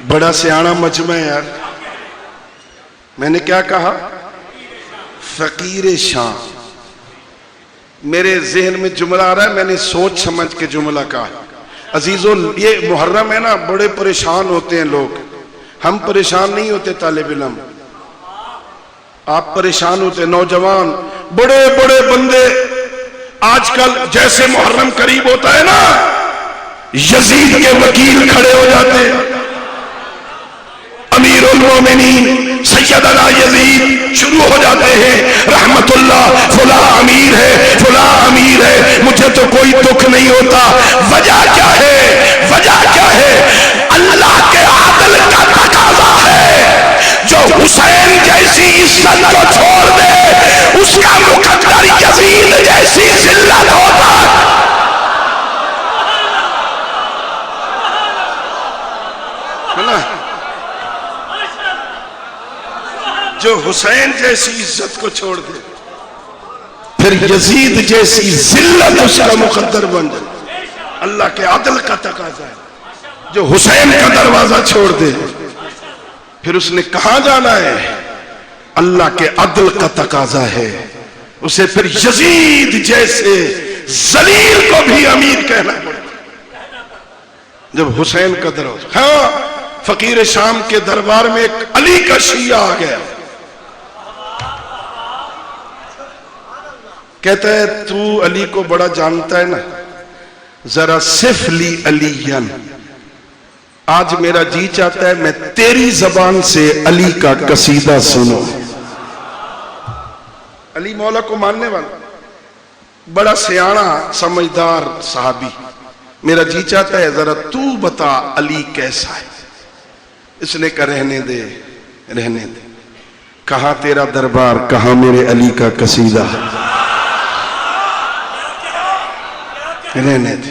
بڑا سیاںا مجمع ہے یار، میں نے کیا کہا؟ فقیر شام۔ میرے ذہن میں جملہ آ رہا ہے، میں نے سوچ سمجھ کے جملہ کہا۔ عزیزو یہ محرم ہے نا، بڑے پریشان ہوتے ہیں لوگ، ہم پریشان نہیں ہوتے طالب علم، آپ پریشان ہوتے نوجوان، بڑے بڑے بندے آج کل جیسے محرم قریب ہوتا ہے نا یزید کے وکیل کھڑے ہو جاتے ہیں، امیر المومنین سیدنا یزید شروع ہو جاتے ہیں رحمت اللہ، فلاں امیر ہے فلاں امیر ہے، مجھے تو کوئی دکھ نہیں ہوتا۔ وجہ کیا ہے؟ وجہ کیا ہے؟ اللہ کے عدل کا تقاضا ہے، جو حسین جیسی عزت کو چھوڑ دے اس کا مقدر یزید جیسی ذلت ہوتا ہے نا؟ جو حسین جیسی عزت کو چھوڑ دے پھر یزید جیسی ذلت اس کا مقدر بن جائے۔ اللہ کے عدل کا تقاضا ہے، جو حسین کا دروازہ چھوڑ دے پھر اس نے کہاں جانا ہے؟ اللہ کے عدل کا تقاضا ہے، اسے پھر یزید جیسے ذلیل کو بھی امیر کہنا پڑتا جب حسین کا دروازہ۔ ہاں فقیر شام کے دربار میں ایک علی کا شیعہ آ گیا، کہتا ہے تو علی کو بڑا جانتا ہے نا، ذرا صف لی علیین، آج میرا جی چاہتا ہے میں تیری زبان سے علی کا قصیدہ سنوں۔ علی مولا کو ماننے والا بڑا سیاںا سمجھدار صحابی، میرا جی چاہتا ہے ذرا تو بتا علی کیسا ہے۔ اس نے کہا رہنے دے رہنے دے، کہاں تیرا دربار، کہاں میرے علی کا قصیدہ، رہنے دے۔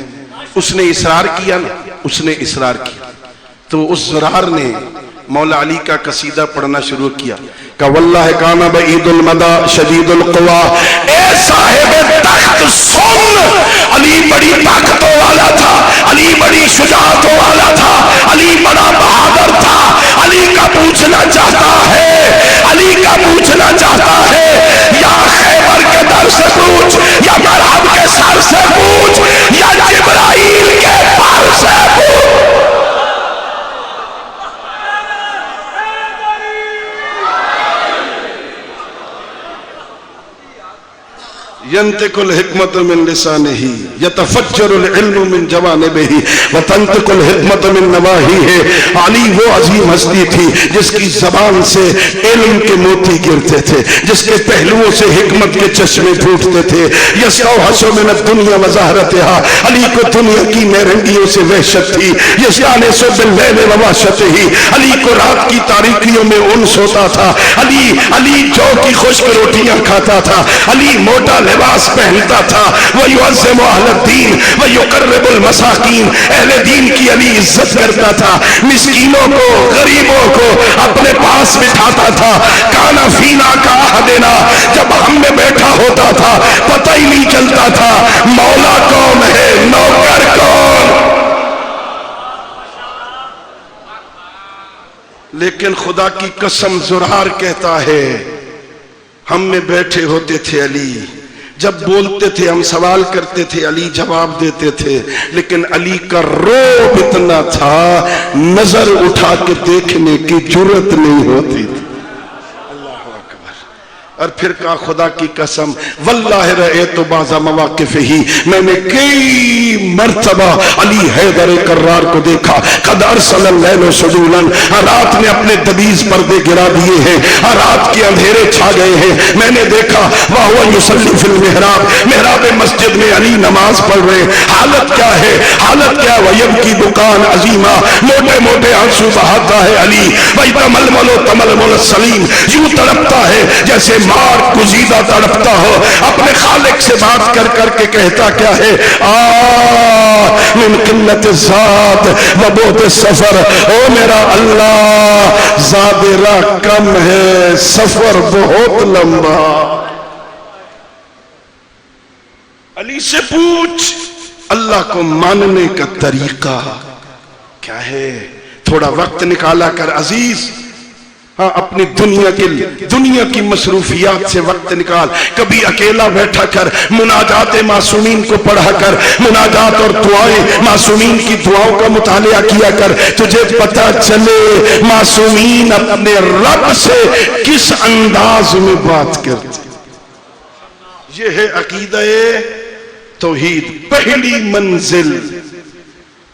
اس نے اصرار کیا نا، اس نے اصرار کیا تو اس زرار نے مولا علی کا قصیدہ پڑھنا شروع کیا کہ واللہ کانا بعید المدى شدید القوا، اے صاحب تخت سن، علی بڑی طاقتوں والا تھا، علی بڑی شجاعتوں والا تھا، علی بڑا بہادر تھا، علی کا پوچھنا چاہتا ہے، علی کا پوچھنا چاہتا ہے، یا خیبر کے در سے پوچھ، یا مرحب کے سر سے پوچھ، یا جبرائیل کے پر سے پوچھ۔ ينطق الحكمة من لسانه يتفجر العلم من جوانبه وتنطق الحكمة من نواحيه۔ علی وہ عظیم ہستی تھی جس کی زبان سے علم کے موتی گرتے تھے، جس کے پہلوؤں سے حکمت کے چشمے پھوٹتے تھے۔ یستوحش من الدنیا وزہرتها، علی کو دنیا کی میرنگیوں سے وحشت تھی۔ یستانس باللیل ووحشته، علی کو رات کی تاریکیوں میں انس ہوتا تھا۔ علی جو کی خشک روٹیاں کھاتا تھا، علی موٹا لباس پہنتا تھا۔ وَيُعَزِّمُ أَهْلَ الدِّينِ وَيُقَرِّبُ الْمَسَاكِينَ، اہل دین کی علی عزت کرتا تھا، مسکینوں کو غریبوں کو اپنے پاس بٹھاتا تھا۔ کانا فینا کا عہدنا، جب ہم میں بیٹھا ہوتا تھا پتہ ہی نہیں چلتا تھا مولا کون ہے نوکر کون۔ لیکن خدا کی قسم زرار کہتا ہے ہم میں بیٹھے ہوتے تھے علی، جب بولتے تھے ہم سوال کرتے تھے علی جواب دیتے تھے، لیکن علی کا روب اتنا تھا نظر اٹھا کے دیکھنے کی جرت نہیں ہوتی تھی۔ اللہ اکبر۔ اور پھر کہا خدا کی قسم واللہ رأیت بعض مواقفہ، میں نے کئی مرتبہ علی حیدر کرار کو دیکھا، قد ارسل اللیل سجولا، رات نے اپنے دبیز پردے گرا دیے ہیں، رات کے اندھیرے چھا گئے ہیں۔ میں نے دیکھا وہو یصلی فی المحراب، محراب مسجد میں علی نماز پڑھ رہے، حالت کیا ہے، حالت کیا ہے، ویبکی بکان عظیمہ، موٹے موٹے آنسو بہاتا ہے علی، ویتململ تململ السلیم، یوں تڑپتا ہے جیسے مار گزیدہ تڑپتا ہو، اپنے خالق سے بات کر کر کے کہتا کیا ہے، من قلت الذات و بعد السفر، او میرا اللہ زاد راہ کم ہے سفر بہت لمبا۔ علی سے پوچھ اللہ کو ماننے کا طریقہ کیا ہے، تھوڑا وقت نکالا کر عزیز، ہاں اپنی دنیا کی مصروفیات سے وقت نکال، کبھی اکیلا بیٹھا کر مناجات معصومین کو پڑھا کر، مناجات اور دعائیں معصومین کی دعاؤں کا مطالعہ کیا کر، تجھے پتہ چلے معصومین اپنے رب سے کس انداز میں بات کرتے۔ یہ ہے عقیدہ توحید، پہلی منزل۔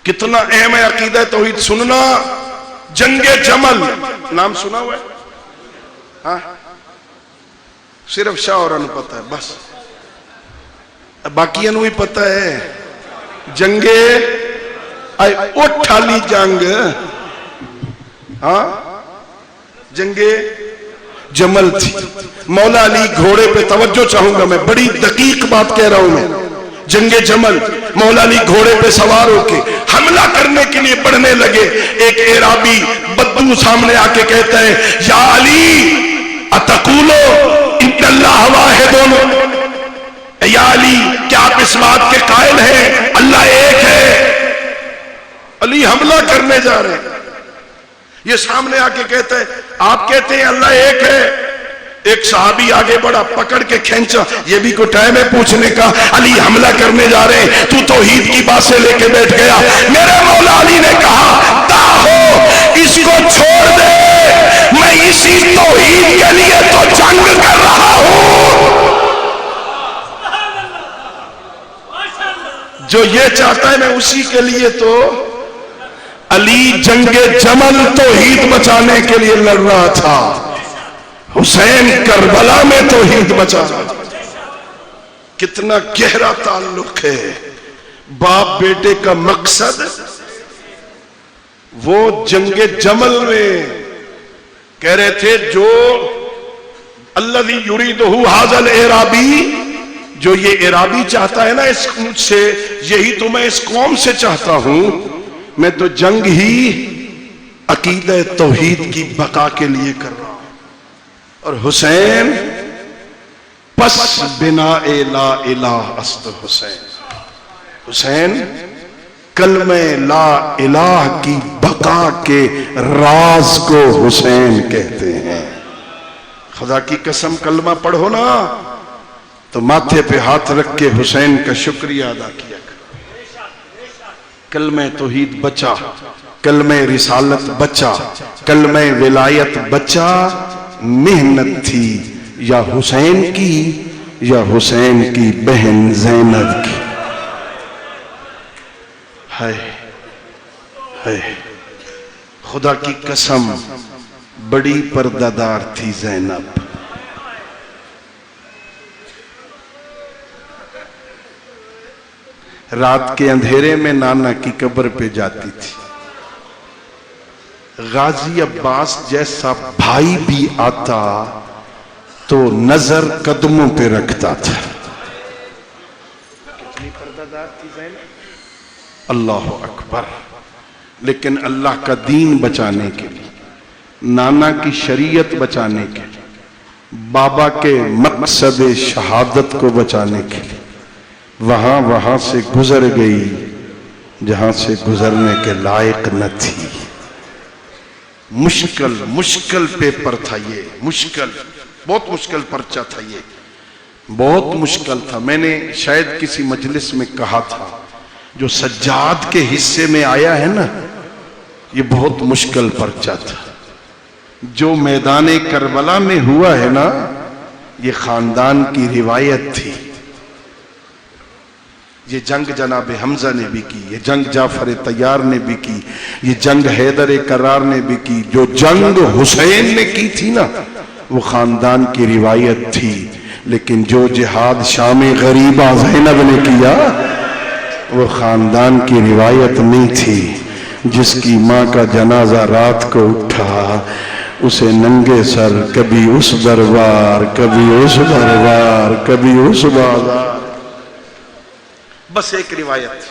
کتنا اہم ہے عقیدہ توحید سننا۔ جنگ جمل نام سنا ہوا ہے؟ ہاں صرف شاہ اور انہوں پتہ ہے، بس باقی انہوں ہی پتہ ہے۔ جنگ اٹھالی جنگ، ہاں جنگ جمل تھی۔ مولا علی گھوڑے پہ توجہ چاہوں گا، میں بڑی دقیق بات کہہ رہا ہوں میں۔ جنگ جمل، مولا علی گھوڑے پہ سوار ہو کے حملہ کرنے کے لیے بڑھنے لگے۔ ایک اعرابی بدو سامنے آ کے کہتا ہے یا علی اتقولو ان اللہ واحد، یا علی کیا آپ اس بات کے قائل ہیں اللہ ایک ہے؟ علی حملہ کرنے جا رہے ہیں، یہ سامنے آ کے کہتا ہے آپ کہتے ہیں اللہ ایک ہے۔ ایک صحابی آگے بڑھا، پکڑ کے کھینچا، یہ بھی کوئی ٹائم ہے پوچھنے کا، علی حملہ کرنے جا رہے ہیں تو توحید کی باتیں لے کے بیٹھ گیا۔ میرے مولا علی نے کہا داہو اس کو چھوڑ دے، میں اسی توحید کے لیے تو جنگ کر رہا ہوں۔ جو یہ چاہتا ہے میں اسی کے لیے تو۔ علی جنگ جمل توحید بچانے کے لیے لڑ رہا تھا، حسین کربلا میں توحید بچا۔ کتنا گہرا تعلق ہے باپ بیٹے کا مقصد وہ جنگ جمل میں کہہ رہے تھے جو الذی یریدہ ھذا الاعرابی، جو یہ اعرابی چاہتا ہے نا اس اونٹ سے، یہی تو میں اس قوم سے چاہتا ہوں. میں تو جنگ ہی عقیدہ توحید کی بقا کے لیے کر رہا ہوں. اور حسین پس بنا لا الہ است حسین، حسین کلمہ لا الہ کی بقا کے راز کو حسین کہتے ہیں. خدا کی قسم کلمہ پڑھو نا تو ماتھے پہ ہاتھ رکھ کے حسین کا شکریہ ادا کیا کرو. کلمہ توحید بچا، کلمہ رسالت بچا، کلمہ ولایت بچا، محنت تھی یا حسین کی یا حسین کی بہن زینب کی. ہے خدا کی قسم بڑی پردہ دار تھی زینب. رات کے اندھیرے میں نانا کی قبر پہ جاتی تھی. غازی عباس جیسا بھائی بھی آتا تو نظر قدموں پہ رکھتا تھا. کتنی پردہ دار تھی زینب. اللہ اکبر. لیکن اللہ کا دین بچانے کے لیے، نانا کی شریعت بچانے کے لیے، بابا کے مقصد شہادت کو بچانے کے لیے وہاں سے گزر گئی جہاں سے گزرنے کے لائق نہ تھی. مشکل پیپر تھا یہ، بہت مشکل پرچہ تھا یہ، بہت مشکل تھا. میں نے شاید کسی مجلس میں کہا تھا جو سجاد کے حصے میں آیا ہے نا یہ بہت مشکل پرچہ تھا. جو میدان کربلا میں ہوا ہے نا یہ خاندان کی روایت تھی. یہ جنگ جناب حمزہ نے بھی کی، یہ جنگ جعفر طیار نے بھی کی، یہ جنگ حیدر کرار نے بھی کی. جو جنگ حسین نے کی تھی نا وہ خاندان کی روایت تھی. لیکن جو جہاد شام غریبہ زینب نے کیا وہ خاندان کی روایت نہیں تھی. جس کی ماں کا جنازہ رات کو اٹھا اسے ننگے سر کبھی اس دربار کبھی اس دربار کبھی اس بازار. بس ایک روایت.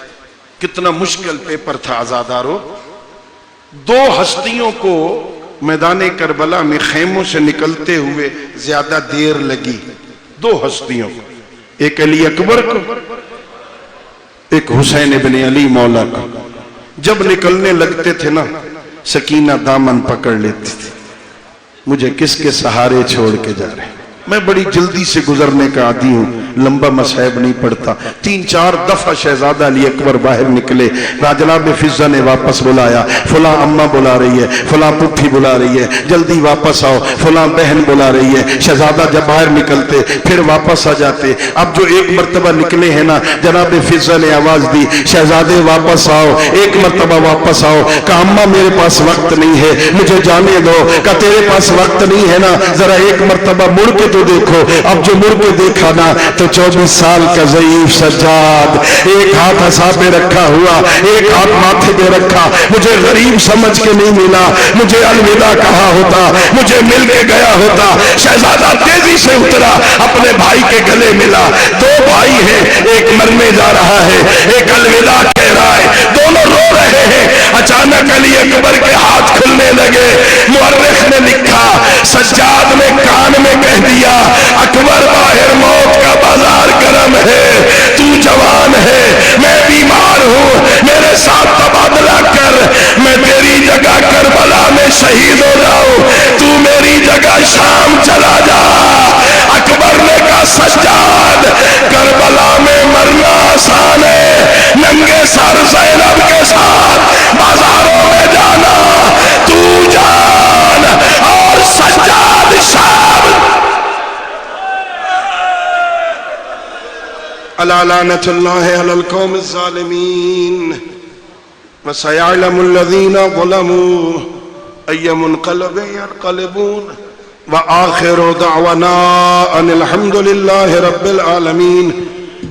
کتنا مشکل پیپر تھا عزادارو. 2 ہستیوں کو میدان کربلا میں خیموں سے نکلتے ہوئے زیادہ دیر لگی. 2 ہستیوں کو، ایک علی اکبر کو، ایک حسین ابن علی مولا کو. جب نکلنے لگتے تھے نا سکینہ دامن پکڑ لیتی تھی. مجھے کس کے سہارے چھوڑ کے جا رہے ہیں؟ میں بڑی جلدی سے گزرنے کا عادی ہوں، لمبا مصحف نہیں پڑھتا. 3-4 دفعہ شہزادہ علی اکبر باہر نکلے. جناب فضہ نے واپس بلایا، فلاں اماں بلا رہی ہے، فلاں پٹھی بلا رہی ہے، جلدی واپس آؤ، فلاں بہن بلا رہی ہے. شہزادہ جب باہر نکلتے پھر واپس آ جاتے. اب جو ایک مرتبہ نکلے ہیں نا جناب فضہ نے آواز دی شہزادے واپس آؤ، ایک مرتبہ واپس آؤ. کہا اماں میرے پاس وقت نہیں ہے، مجھے جانے دو. کہا تیرے پاس وقت نہیں ہے نا، ذرا ایک مرتبہ مڑ کے تو دیکھو. اب جو مڑ کے دیکھا نا تو 24 سال کا ضعیف سجاد، ایک ہاتھ عصا پہ رکھا ہوا، ایک ہاتھ ماتھے پہ رکھا. مجھے غریب سمجھ کے نہیں ملا، مجھے الوداع کہا ہوتا، مجھے مل کے گیا ہوتا. شہزادہ تیزی سے اترا، اپنے بھائی کے گلے ملا. 2 بھائی ہیں، ایک مرنے جا رہا ہے، ایک الوداع کہہ رہا ہے، دونوں رو رہے ہیں. اچانک علی اکبر کے ہاتھ کھلنے لگے. مورخ نے لکھا سجاد نے کان میں کہہ دیا اکبر باہر موت کا بازار گرم ہے، تو جوان ہے، میں بیمار ہوں، میرے ساتھ تبادلہ کر، میں تیری جگہ کربلا میں شہید ہو جاؤں، تو میری جگہ شام چلا جا. اکبر نے کہا سجاد کربلا میں مرنا آسان ہے، ننگے سر زینب کے ساتھ بازاروں میں جانا تو جان. اور سجاد شام الا لعنت اللہ علی القوم الظالمین وسيعلم الذين ظلموا أي منقلب ينقلبون. وآخر دعوانا أن الحمد لله رب العالمين.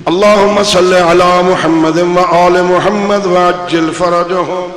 اللهم صل على محمد وآل محمد وعجل فرجهم.